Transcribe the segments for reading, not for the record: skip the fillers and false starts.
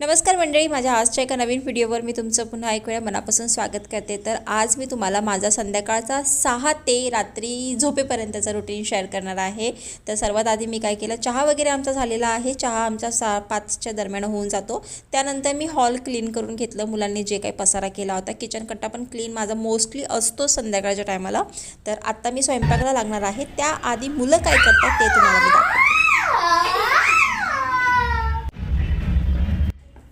नमस्कार मंडळी, माझ्या आजच्या एका नवीन व्हिडिओवर मी तुमचं पुन्हा एक वेळा मनापासून स्वागत करते। तर आज मी तुम्हाला माझा संध्याकाळचा 6 ते रात्री झोपेपर्यंतचा रुटीन शेअर करणार आहे। तर सर्वात आधी मी काय केलं, चहा वगैरे आमचा झालेला आहे। चहा आमचा 5च्या दरम्यान होऊन जातो। त्यानंतर मी हॉल क्लीन करून घेतलं। मुलांनी जे काही पसारा केला होता, किचन कट्टा पण क्लीन माझा मोस्टली असतो संध्याकाळच्या टायमाला। तर आता मी स्वयंपाकाला लागणार आहे। त्याआधी मुलं काय करतात ते तुम्हाला मी दाखवते।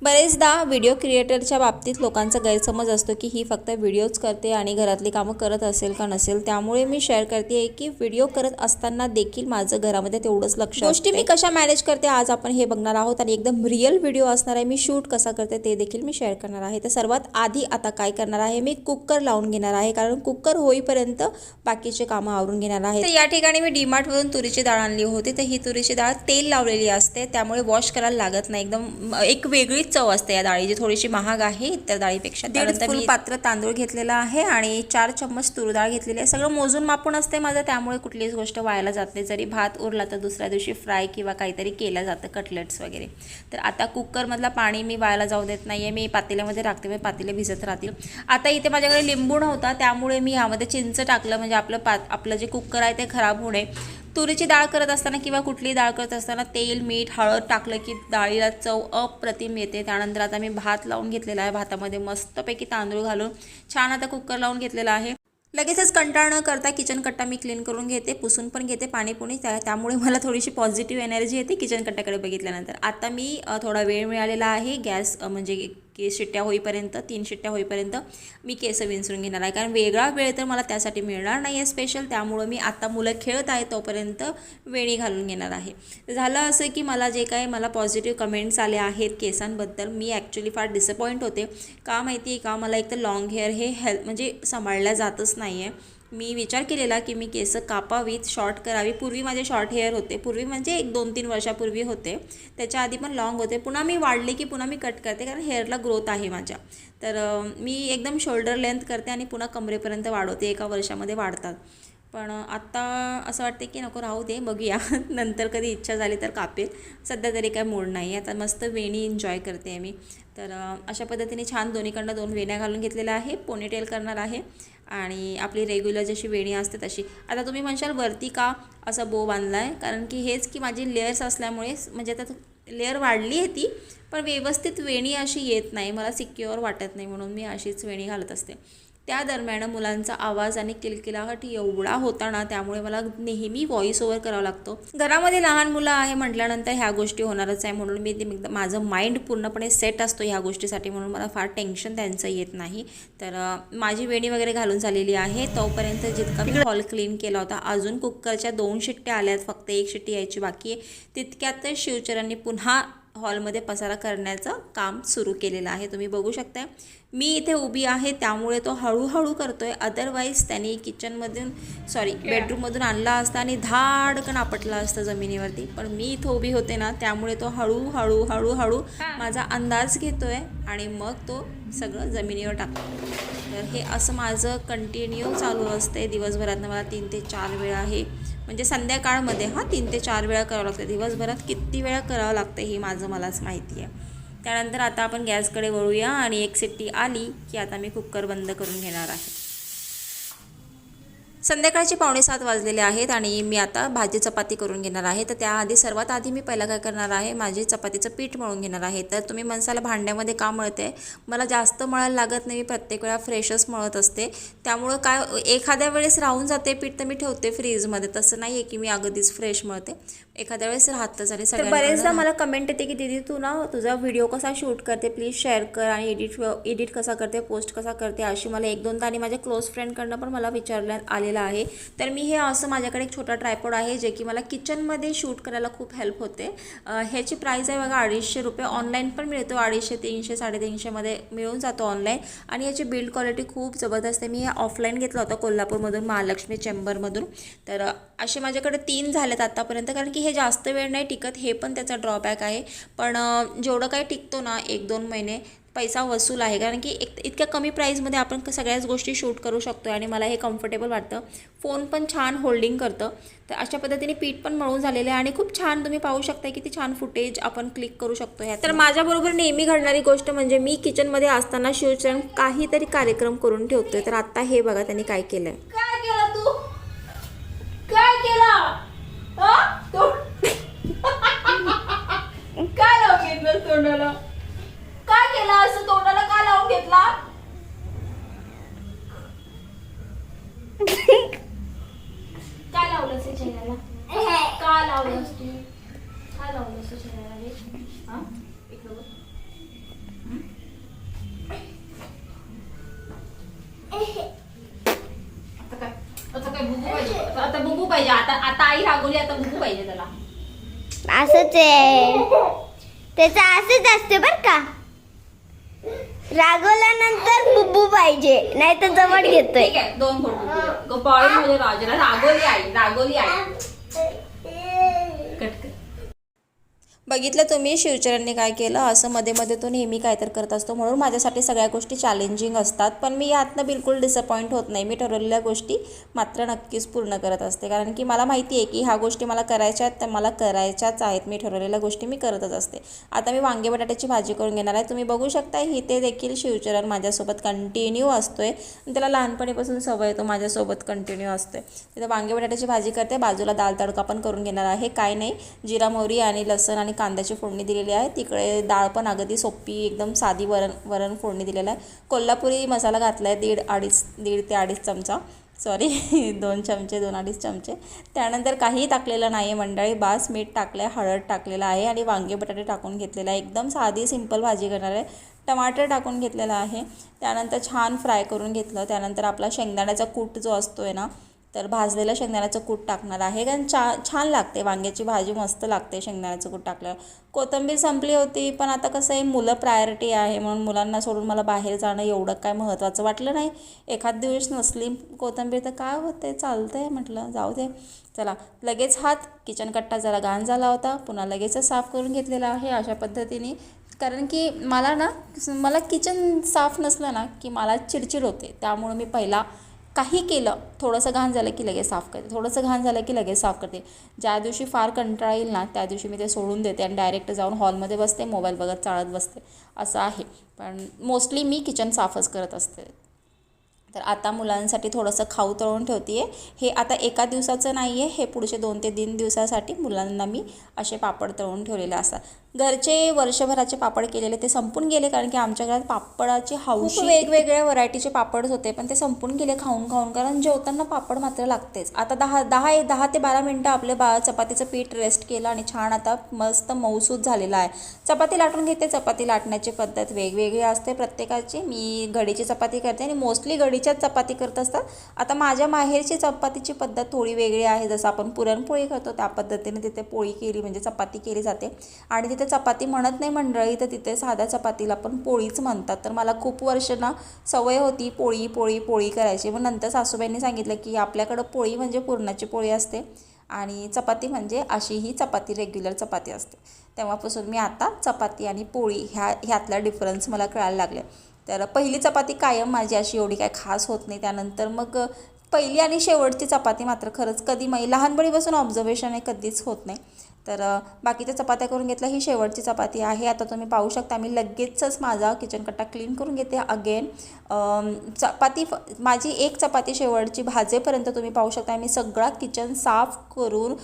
बरेचदा व्हिडिओ क्रिएटरच्या बाबतीत लोकांचा गैरसमज असतो की ही फक्त व्हिडिओज करते आणि घरातली कामं करत असेल का नसेल। त्यामुळे मी शेअर करते की व्हिडिओ करत असताना देखील माझं घरामध्ये तेवढंच लक्ष गोष्टी मी कशा मॅनेज करते आज आपण हे बघणार आहोत। आणि एकदम रिअल व्हिडिओ असणार आहे। मी शूट कसा करते ते देखील मी शेअर करणार आहे। तर सर्वात आधी आता काय करणार आहे, मी कुकर लावून घेणार आहे, कारण कुकर होईपर्यंत बाकीचे कामं आवरून घेणार आहे। तर या ठिकाणी मी डीमार्टवरून तुरीची डाळ आणली होती। तर ही तुरीची डाळ तेल लावलेली असते, त्यामुळे वॉश करायला लागत नाही। एकदम एक वेगळी चव असते या डाळीची, थोडीशी महाग आहे इतर डाळीपेक्षा। त्यानंतर मी पात्र तांदूळ घेतलेला आहे आणि 4 चम्मच तूर डाळ घेतलेली आहे। सगळं मोजून मापून असते माझं, त्यामुळे कुठलीच गोष्ट वायाला जात नाही। जरी भात उरला तर दुसऱ्या दिवशी फ्राय किंवा काहीतरी केलं जातं, कटलेट्स वगैरे। तर आता कुकरमधला पाणी मी वायाला जाऊ देत नाही आहे, मी पातेल्यामध्ये टाकते, मी पातेले भिजत राहतील। आता इथे माझ्याकडे लिंबू नव्हता, त्यामुळे मी यामध्ये चिंच टाकलं, म्हणजे आपलं जे कुकर आहे ते खराब होऊ नये। तुरीची डाळ करत असताना किंवा कुठली डाळ करत असताना तेल, मीठ, हळद टाकलं की डाळीला चव अप्रतिम येते। त्यानंतर आता मी भात लावून घेतलेला आहे। भातामध्ये मस्तपैकी तांदूळ घालून छान आता कुकर लावून घेतलेला आहे। लगेचच कंटाळ न करता किचन कट्टा मी क्लीन करून घेते, पुसून पण घेते पाणी त्यामुळे मला थोडीशी पॉझिटिव्ह एनर्जी येते किचन कट्ट्याकडे बघितल्यानंतर। आता मी थोडा वेळ मिळालेला आहे, गॅस म्हणजे शिट्ट्या होईपर्यंत 3 शिट्ट्या होईपर्यंत मी केस विंचरून घेणार आहे, कारण वेगळा वेळ तर मला त्यासाठी मिळणार नाही आहे स्पेशल। त्यामुळं मी आता मुलं खेळत आहे तोपर्यंत वेणी घालून घेणार आहे। झालं असं की मला जे काही मला पॉझिटिव्ह कमेंट्स आले आहेत केसांबद्दल, मी ॲक्च्युली फार डिसअपॉइंट होते। का माहिती आहे का, मला एक तर लॉंग हेअर हे म्हणजे सांभाळल्या जातच नाही आहे। मी विचार केलेला की मी केस कापावीत, शॉर्ट करावी। पूर्वी माझे शॉर्ट हेअर होते, पूर्वी म्हणजे 1-2-3 वर्षापूर्वी होते, त्याच्या आधी पण लॉंग होते। पुन्हा मी वाढले की पुन्हा मी कट करते, कारण हेअरला ग्रोथ आहे माझ्या। तर मी एकदम शोल्डर लेंथ करते आणि पुन्हा कमरेपर्यंत वाढवते, एका वर्षामध्ये वाढतात। पण आत्ता असं वाटते की नको, राहू दे, बघूया नंतर कधी इच्छा झाली तर कापेल। सध्या तरी काय मूड नाही आहे, आता मस्त वेणी एन्जॉय करते आहे मी। तर अशा पद्धतीने छान दोन्हीकडनं 2 वेण्या घालून घेतलेल्या आहे। पोनीटेल करणार आहे आणि आपली रेग्युलर जशी वेणी असते तशी। आता तुम्ही म्हणशाल वरती का असा बो बांधला आहे, कारण की हेच की माझी लेयर्स असल्यामुळे, म्हणजे आता लेअर वाढली आहे ती, पण व्यवस्थित वेणी अशी येत नाही, मला सिक्युअर वाटत नाही, म्हणून मी अशीच वेणी घालत असते। त्या दरम्यान मुलांचा आवाज आणि किलकिलाहट एवढा होता ना, त्यामुळे मला नेहमी व्हॉइस ओव्हर करावा लागतो। घरामध्ये लहान मुलं आहे म्हटल्यानंतर ह्या गोष्टी होणारच आहे, म्हणून मी माझं माइंड पूर्णपणे सेट असतो ह्या गोष्टीसाठी, म्हणून मला फार टेन्शन त्यांचं येत नाही। तर माझी वेणी वगैरे घालून झालेली आहे। तोपर्यंत जितका मी हॉल क्लीन केला होता, अजून कुकरच्या 2 शिट्ट्या आल्यात, फक्त 1 शिट्टी यायची बाकी आहे। तितक्यातच शिवचरांनी पुन्हा हॉलमध्ये पसारा करण्याचं काम सुरू केलेलं आहे, तुम्ही बघू शकता। मी इथे उभी आहे त्यामुळे तो हळूहळू करतोय, अदरवाईज त्यांनी बेडरूममधून आणला असता आणि धाडकन आपटला असतं जमिनीवरती। पण मी इथं उभी होते ना, त्यामुळे तो हळूहळू माझा अंदाज घेतोय आणि मग तो सगळं जमिनीवर टाकतो। तर हे असं माझं कंटिन्यू चालू असते दिवसभरातनं। मला 3 ते 4 वेळा आहे, म्हणजे संध्याकाळमध्ये 3 ते 4 वेळा करावं लागतं। दिवसभरात किती वेळा करावं लागतं हे मलाच माहिती आहे। त्यानंतर आता आपण गॅसकडे वळूया आणि 1 शिट्टी आली की आता मी कुकर बंद करून घेणार आहे। संध्याकाळचे 6:45 वाजलेले आहेत आणि मी आता भाजी चपाती करून घेणार आहे। तर त्याआधी सर्वात आधी मी पहिला काय करणार आहे, माझी चपातीचं पीठ मळून घेणार आहे। तर तुम्ही म्हणसाल भांड्यामध्ये का मळते, मला जास्त मळायला लागत नाही, मी प्रत्येक वेळा फ्रेशच मळत असते। त्यामुळं काय एखाद्या वेळेस राहून जाते पीठ, तर मी ठेवते फ्रीजमध्ये, तसं नाही आहे की मी अगदीच फ्रेश मळते। एखाद्या वेळेस राहतच आणि सगळ्यांना बरेचदा मला कमेंट येते की दीदी तू ना तुझा व्हिडिओ कसा शूट करते प्लीज शेअर कर आणि एडिट कसा करते पोस्ट कसा करते अशी मला एक दोनदा आणि माझ्या क्लोज फ्रेंडकडनं पण मला विचारण्यात आलेलं आहे. तर मी हे असं माझ्याकडे एक छोटा ट्रायपॉड आहे जे की मला किचनमध्ये शूट करायला खूप हेल्प होते. ह्याची प्राईस आहे बघा 250 रुपये. ऑनलाईन पण मिळतो 250, 300, 350 मध्ये मिळून जातो ऑनलाईन. आणि याची बिल्ड क्वालिटी खूप जबरदस्त आहे. मी हे ऑफलाईन घेतला होता कोल्हापूरमधून महालक्ष्मी चेंबरमधून. तर असे माझ्याकडे 3 झालेत आत्तापर्यंत कारण की हे जास्त वेळ नाही टिकत, हे पण त्याचा ड्रॉबॅक आहे. पण जेवढं काही टिकतो ना 1-2 महिने पैसा वसूल आहे कारण की इतक्या कमी प्राईजमध्ये आपण सगळ्याच गोष्टी शूट करू शकतो आणि मला हे कम्फर्टेबल वाटतं. फोन पण छान होल्डिंग करतं. तर अशा पद्धतीने पीठ पण मळून झालेले आहे आणि खूप छान तुम्ही पाहू शकता किती छान फुटेज आपण क्लिक करू शकतो ह्यात. तर माझ्याबरोबर नेहमी घडणारी गोष्ट म्हणजे मी किचनमध्ये असताना शिवचरण काहीतरी कार्यक्रम करून ठेवतोय. तर आत्ता हे बघा त्यांनी काय केलंय. काय केलं तू? काय केलं? काय लावून घेतलं तोंडाला? काय केलं असं तोंडाला का लावून घेतला? काय लावलंस चेहऱ्याला? का लावलंस तू? काय लावलंस चेहऱ्याला रे? हा? इकडं बघ. आता काय बुबू पाहिजे? आता बुबू पाहिजे. आता आई रागवली, आता बुबू पाहिजे त्याला. असंच आहे त्याचं, असंच असते बर का. रागवल्यानंतर बुब्बू पाहिजे नाही तर जवळ घेतोय. ठीक आहे 2 फोटो गोपाळ म्हणजे राजाला रागवली आई. कट कर. बघितलं तुम्ही शिवचरणने काय केलं. असं मध्ये मध्ये तो नेहमी काय तर करत असतो म्हणून माझ्यासाठी सगळ्या गोष्टी चॅलेंजिंग असतात. पण मी यातनं बिलकुल डिसअपॉइंट होत नाही. मी ठरवलेल्या गोष्टी मात्र नक्कीच पूर्ण करत असते कारण की मला माहिती आहे की ह्या गोष्टी मला करायच्या आहेत तर मला करायच्याच आहेत. मी ठरवलेल्या गोष्टी मी करतच असते. आता मी वांगे बटाट्याची भाजी करून घेणार आहे. तुम्ही बघू शकता इथे देखील शिवचरण माझ्यासोबत कंटिन्यू असतोय. त्याला लहानपणीपासून सवय तो माझ्यासोबत कंटिन्यू असतोय. तिथं वांगे बटाट्याची भाजी करते, बाजूला दाल तडका पण करून घेणार आहे. काय नाही, जिरा मोहरी आणि लसण आणि कांद्याची फोडणी दिलेली आहे. तिकडे डाळ पण अगदी सोपी एकदम साधी वरण फोडणी दिलेलं आहे. कोल्हापुरी मसाला घातला आहे 1.5 ते 2.5 चमचा, सॉरी 2 चमचे 2-2.5 चमचे. त्यानंतर काहीही टाकलेलं नाही आहे मंडळी. बास मीठ टाकलं आहे, हळद टाकलेलं आहे आणि वांगे बटाटे टाकून घेतलेलं आहे. एकदम साधी सिंपल भाजी करणार आहे. टमाटर टाकून घेतलेला आहे. त्यानंतर छान फ्राय करून घेतलं. त्यानंतर आपला शेंगदाण्याचा कूट जो असतो आहे ना, तर भाजलेलं शेंगदाण्याचं कूट टाकणार आहे कारण छान लागते वांग्याची भाजी, मस्त लागते शेंगदाण्याचं कूट टाकल्यावर. कोथिंबीर संपली होती पण आता कसं आहे मुलं प्रायोरिटी आहे म्हणून मुलांना सोडून मला बाहेर जाणं एवढं काय महत्त्वाचं वाटलं नाही. एखाद दिवस नसली कोथिंबीर तर काय होते, चालतं आहे म्हटलं जाऊ दे. चला लगेच किचन कट्टा जरा घाण झाला होता, पुन्हा लगेचच साफ करून घेतलेला आहे अशा पद्धतीने. कारण की मला किचन साफ नसलं ना की मला चिडचिड होते. त्यामुळे मी पहिला काही केलं थोडंसं घाण झालं की लगेच साफ करते, थोडंसं घाण झालं की लगेच साफ करते. ज्या दिवशी फार कंटाळा येईल ना त्या दिवशी मी ते सोडून देते आणि डायरेक्ट जाऊन हॉलमध्ये बसते, मोबाईल बघत चाळत बसते, असं आहे. पण मोस्टली मी किचन साफच करत असते. तर आता मुलांसाठी थोडंसं खाऊ तळून ठेवते आहे. हे आता एका दिवसाचं नाही आहे, हे पुढचे 2 ते 3 दिवसासाठी मुलांना मी असे पापड तळून ठेवलेले असतात. घरचे वर्षभराचे पापड केलेले ते संपून गेले कारण की आमच्या घरात पापडाची हौशी वेगवेगळ्या व्हरायटीचे पापड होते पण ते संपून गेले खाऊन कारण जेवताना पापड मात्र लागतेच. आता 10 ते 12 मिनटं आपले चपातीचं पीठ रेस्ट केलं आणि छान आता मस्त मऊसूत झालेलं आहे. चपाती लाटून घेते. चपाती लाटण्याची पद्धत वेगवेगळी असते प्रत्येकाची. मी घडीची चपाती करते आणि मोस्टली घडीच्याच चपाती करत असतात. आता माझ्या माहेरची चपातीची पद्धत थोडी वेगळी आहे. जसं आपण पुरणपोळी करतो त्या पद्धतीने तिथे पोळी केली म्हणजे चपाती केली जाते आणि तिथे चपाती म्हणत नाही मंडळी, तर तिथे साध्या चपातीला पण पोळीच म्हणतात. तर मला खूप वर्ष ना सवय होती पोळी करायची. मग नंतर सासूबाईंनी सांगितलं की आपल्याकडं पोळी म्हणजे पुरणाची पोळी असते आणि चपाती म्हणजे अशी ही चपाती रेग्युलर चपाती असते. तेव्हापासून मी आता चपाती आणि पोळी ह्यातला डिफरन्स मला कळायला लागले. तर पहिली चपाती कायम माझी अशी एवढी काय खास होत नाही. त्यानंतर मग पहिली आणि शेवटची चपाती मात्र खरंच कधी लहानपणीपासून ऑब्झर्वेशन आहे कधीच होत नाही. तर बाकीच्या चपात्या करून घेतल्या. ही शेवटची चपाती आहे. आता तुम्ही पाहू शकता मी लगेचच माझा किचन कट्टा क्लीन करून घेते. अगेन चपाती माझी एक चपाती शेवटची भाजेपर्यंत तुम्ही पाहू शकता मी सगळा किचन साफ करून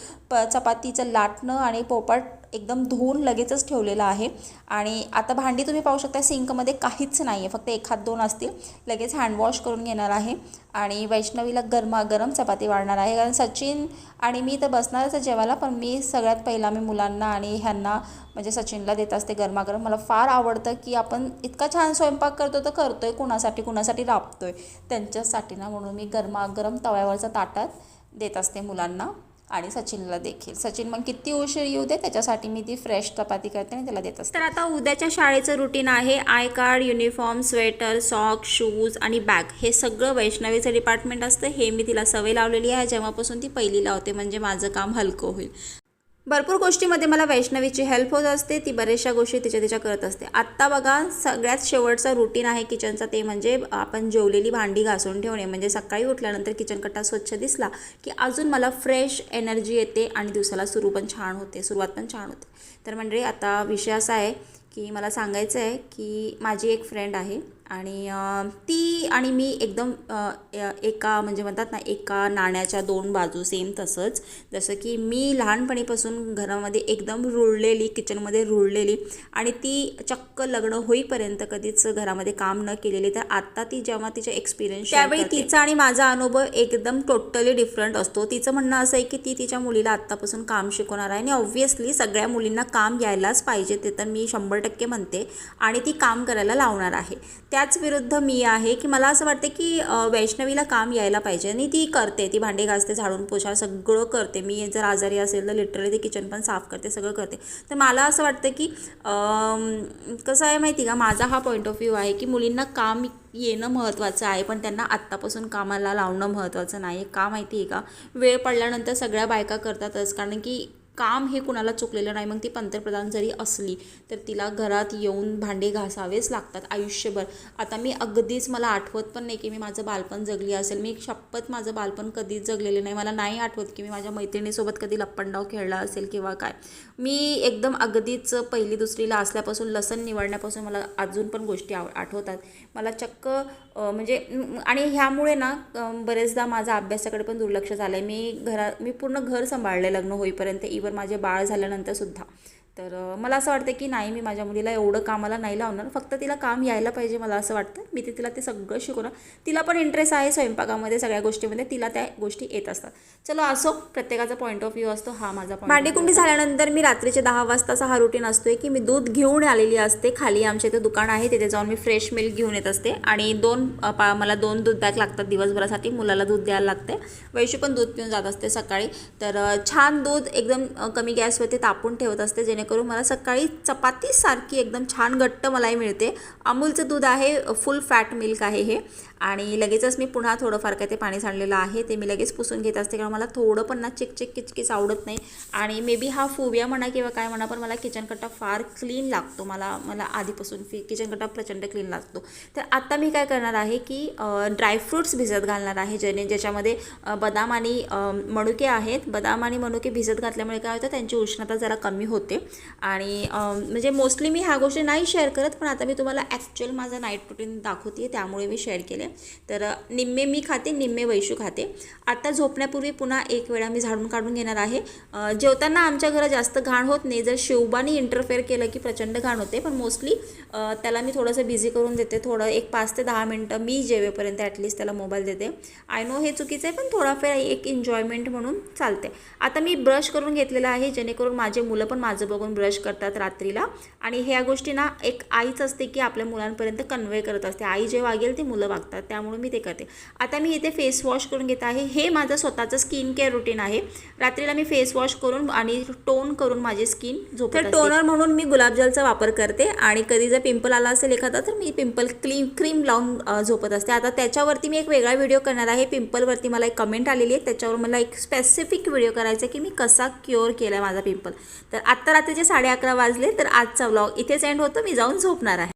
चपातीचं लाटणं आणि पोपट एकदम धुवून लगेचच ठेवलेलं आहे. आणि आता भांडी तुम्ही पाहू शकता सिंकमध्ये काहीच नाही आहे, फक्त 1-2 असतील. लगेच हँडवॉश करून घेणार आहे आणि वैष्णवीला गरमागरम चपाती वाढणार आहे. कारण सचिन आणि मी तर बसणारच आहे जेवायला, पण मी सगळ्यात पहिला मी मुलांना आणि ह्यांना म्हणजे सचिनला देत असते गरमागरम. मला फार आवडतं की आपण इतका छान स्वयंपाक करतो तर करतोय कुणासाठी राबतोय त्यांच्यासाठी ना, म्हणून मी गरमागरम तव्यावरच्या ताटात देत असते मुलांना आणि सचिनला देखील. सचिन मग किती उशीर येऊ दे त्याच्यासाठी मी ती फ्रेश चपाती करते आणि त्याला देत असते. तर आता उद्याच्या शाळेचं रुटीन आहे. I card, uniform, sweater, socks, shoes आणि बॅग हे सगळं वैष्णवीचं डिपार्टमेंट असतं. हे मी तिला सवय लावलेली आहे जेव्हापासून ती पहिलीला होते, म्हणजे माझं काम हलकं होईल. भरपूर गोष्टीमध्ये मला वैष्णवीची हेल्प होत असते. ती बऱ्याचशा गोष्टी तिच्या करत असते. आत्ता बघा सगळ्यात शेवटचा रुटीन आहे किचनचा, ते म्हणजे आपण जेवलेली भांडी घासून ठेवणे. म्हणजे सकाळी उठल्यानंतर किचन कट्टा स्वच्छ दिसला की अजून मला फ्रेश एनर्जी येते आणि दिवसाला सुरुवात पण छान होते. तर म्हणजे आता विषय असा आहे की मला सांगायचं आहे की माझी एक फ्रेंड आहे आणि ती आणि मी एकदम एका म्हणजे म्हणतात ना एका नाण्याच्या 2 बाजू सेम. तसंच जसं की मी लहानपणीपासून घरामध्ये एकदम रुळलेली, किचनमध्ये रुळलेली आणि ती चक्क लग्न होईपर्यंत कधीच घरामध्ये काम न केलेली. तर आत्ता ती जेव्हा तिचे एक्सपिरियन्स त्यावेळी तिचा आणि माझा अनुभव एकदम टोटली डिफरंट असतो. तिचं म्हणणं असं आहे की ती तिच्या मुलीला आत्तापासून काम शिकवणार आहे आणि ऑब्व्हियसली सगळ्या मुलींना काम यायलाच पाहिजे, ते तर मी 100% म्हणते, आणि ती काम करायला लावणार आहे. त्याच विरुद्ध मी आहे की मला असं वाटते की वैष्णवीला काम यायला पाहिजे आणि ती करते. ती भांडे घासते, झाडून पोछा सगळं करते. मी जर आजारी असेल तर लिटरली ते किचन पण साफ करते, सगळं करते. तर मला असं वाटतं की कसं आहे माहिती का, माझा हा पॉईंट ऑफ व्ह्यू आहे की मुलींना काम येणं महत्त्वाचं आहे, पण त्यांना आत्तापासून कामाला लावणं महत्त्वाचं नाही. का माहिती आहे का, वेळ पडल्यानंतर सगळ्या बायका करतातच, कारण की काम हे कुणाला चुकलेलं नाही. मग ती पंतप्रधान जरी असली तर तिला घरात येऊन भांडे घासावेच लागतात आयुष्यभर. आता मी अगदीच मला आठवत पण नाही की मी माझं बालपण जगली असेल. मी शपथ माझं बालपण कधीच जगलेलं नाही. मला नाही आठवत की मी माझ्या मैत्रिणीसोबत कधी लप्पंडाव खेळला असेल किंवा काय. मी एकदम अगदीच 1ली-2रीला असल्यापासून लसण निवडण्यापासून मला अजून पण गोष्टी आठवतात. मला चक्क म्हणजे आणि ह्यामुळे ना बरेचदा माझा अभ्यासाकडे पण दुर्लक्ष झालं आहे. मी पूर्ण घर सांभाळले लग्न होईपर्यंत, इव्हन माझे बाळ झाल्यानंतरसुद्धा. तर मला असं वाटतं की नाही, मी माझ्या मुलीला एवढं कामाला नाही लावणार, फक्त तिला काम यायला पाहिजे. मला असं वाटतं मी तिला ते सगळं शिकवणार. तिला पण इंटरेस्ट आहे स्वयंपाकामध्ये, सगळ्या गोष्टीमध्ये तिला त्या गोष्टी येत असतात. चलो असो, प्रत्येकाचा पॉईंट ऑफ व्ह्यू असतो. हा माझा भांडीकुंडी झाल्यानंतर मी रात्रीचे 10 वाजताचा हा रुटीन असतो की मी दूध घेऊन आलेली असते. खाली आमच्या इथे दुकान आहे, तिथे जाऊन मी फ्रेश मिल्क घेऊन येत असते आणि मला 2 दूध बॅग लागतात दिवसभरासाठी. मुलाला दूध द्यायला लागते, वैशू पण दूध पिऊन जात असते सकाळी. तर छान दूध एकदम कमी गॅसवरती तापून ठेवत असते, जेणेकरून मला सकाळी चपातीसारखी एकदम छान घट्ट मलाई मिळते. अमूलचं दूध आहे, फुल फॅट मिल्क आहे हे. आणि लगेचच मी पुन्हा थोडंफार काय ते पाणी सांडलेलं आहे ते मी लगेच पुसून घेत असते, कारण मला थोडं पण ना चिकचिक किचकीच आवडत नाही. आणि मे बी हा फोबिया म्हणा किंवा काय म्हणा, पण मला किचन कट्टा फार क्लीन लागतो. मला आधीपासून किचन कट्टा प्रचंड क्लीन लागतो. तर आता मी काय करणार आहे की ड्रायफ्रूट्स भिजत घालणार आहे, ज्याच्यामध्ये बदाम आणि मनुके आहेत. बदाम आणि मनुके भिजत घातल्यामुळे काय होतं, त्यांची उष्णता जरा कमी होते. आणि म्हणजे मोस्टली मी ह्या गोष्टी नाही शेअर करत, पण आता मी तुम्हाला ॲक्च्युअल माझं नाईट रुटीन दाखवते, त्यामुळे मी शेअर केले. तर निम्मे मी खाते, निम्मे वैशू खाते. आता झोपण्यापूर्वी पुन्हा एक वेळा मी झाडून काढून घेणार आहे. जेवताना आमच्या घरात जास्त घाण होत नाही. जर शिवबानी इंटरफेअर केलं की प्रचंड घाण होते, पण मोस्टली त्याला मी थोडंसं बिझी करून देते. थोडं 5 ते 10 मिनटं मी जेवेपर्यंत ॲटलिस्ट त्याला मोबाईल देते. आय नो हे चुकीचं आहे, पण थोडाफार एक एन्जॉयमेंट म्हणून चालते. आता मी ब्रश करून घेतलेला आहे, जेणेकरून माझे मुलं पण माझं बघून ब्रश करतात रात्रीला. आणि ह्या गोष्टी ना एक आईच असते की आपल्या मुलांपर्यंत कन्वे करत असते. आई जे वागेल ते मुलं वागतात, त्यामुळे मी ते करते. आता मी इथे फेस वॉश करून घेत आहे. हे माझं स्वतःचं स्किन केअर रुटीन आहे. रात्रीला मी फेस वॉश करून आणि टोन करून माझी स्किन झोपते. तर टोनर म्हणून मी गुलाबजलचा वापर करते आणि कधी जर पिंपल आला असेल एखादा तर मी पिंपल क्रीम लावून झोपत असते. आता त्याच्यावरती मी एक वेगळा व्हिडिओ करणार आहे. पिंपलवरती मला एक कमेंट आलेली आहे, त्याच्यावर मला एक स्पेसिफिक व्हिडिओ करायचा आहे की मी कसा क्युअर केला आहे माझा पिंपल. तर आत्ता रात्रीचे 11:30 वाजले, तर आजचा व्लॉग इथेच एंड होतो. मी जाऊन झोपणार आहे.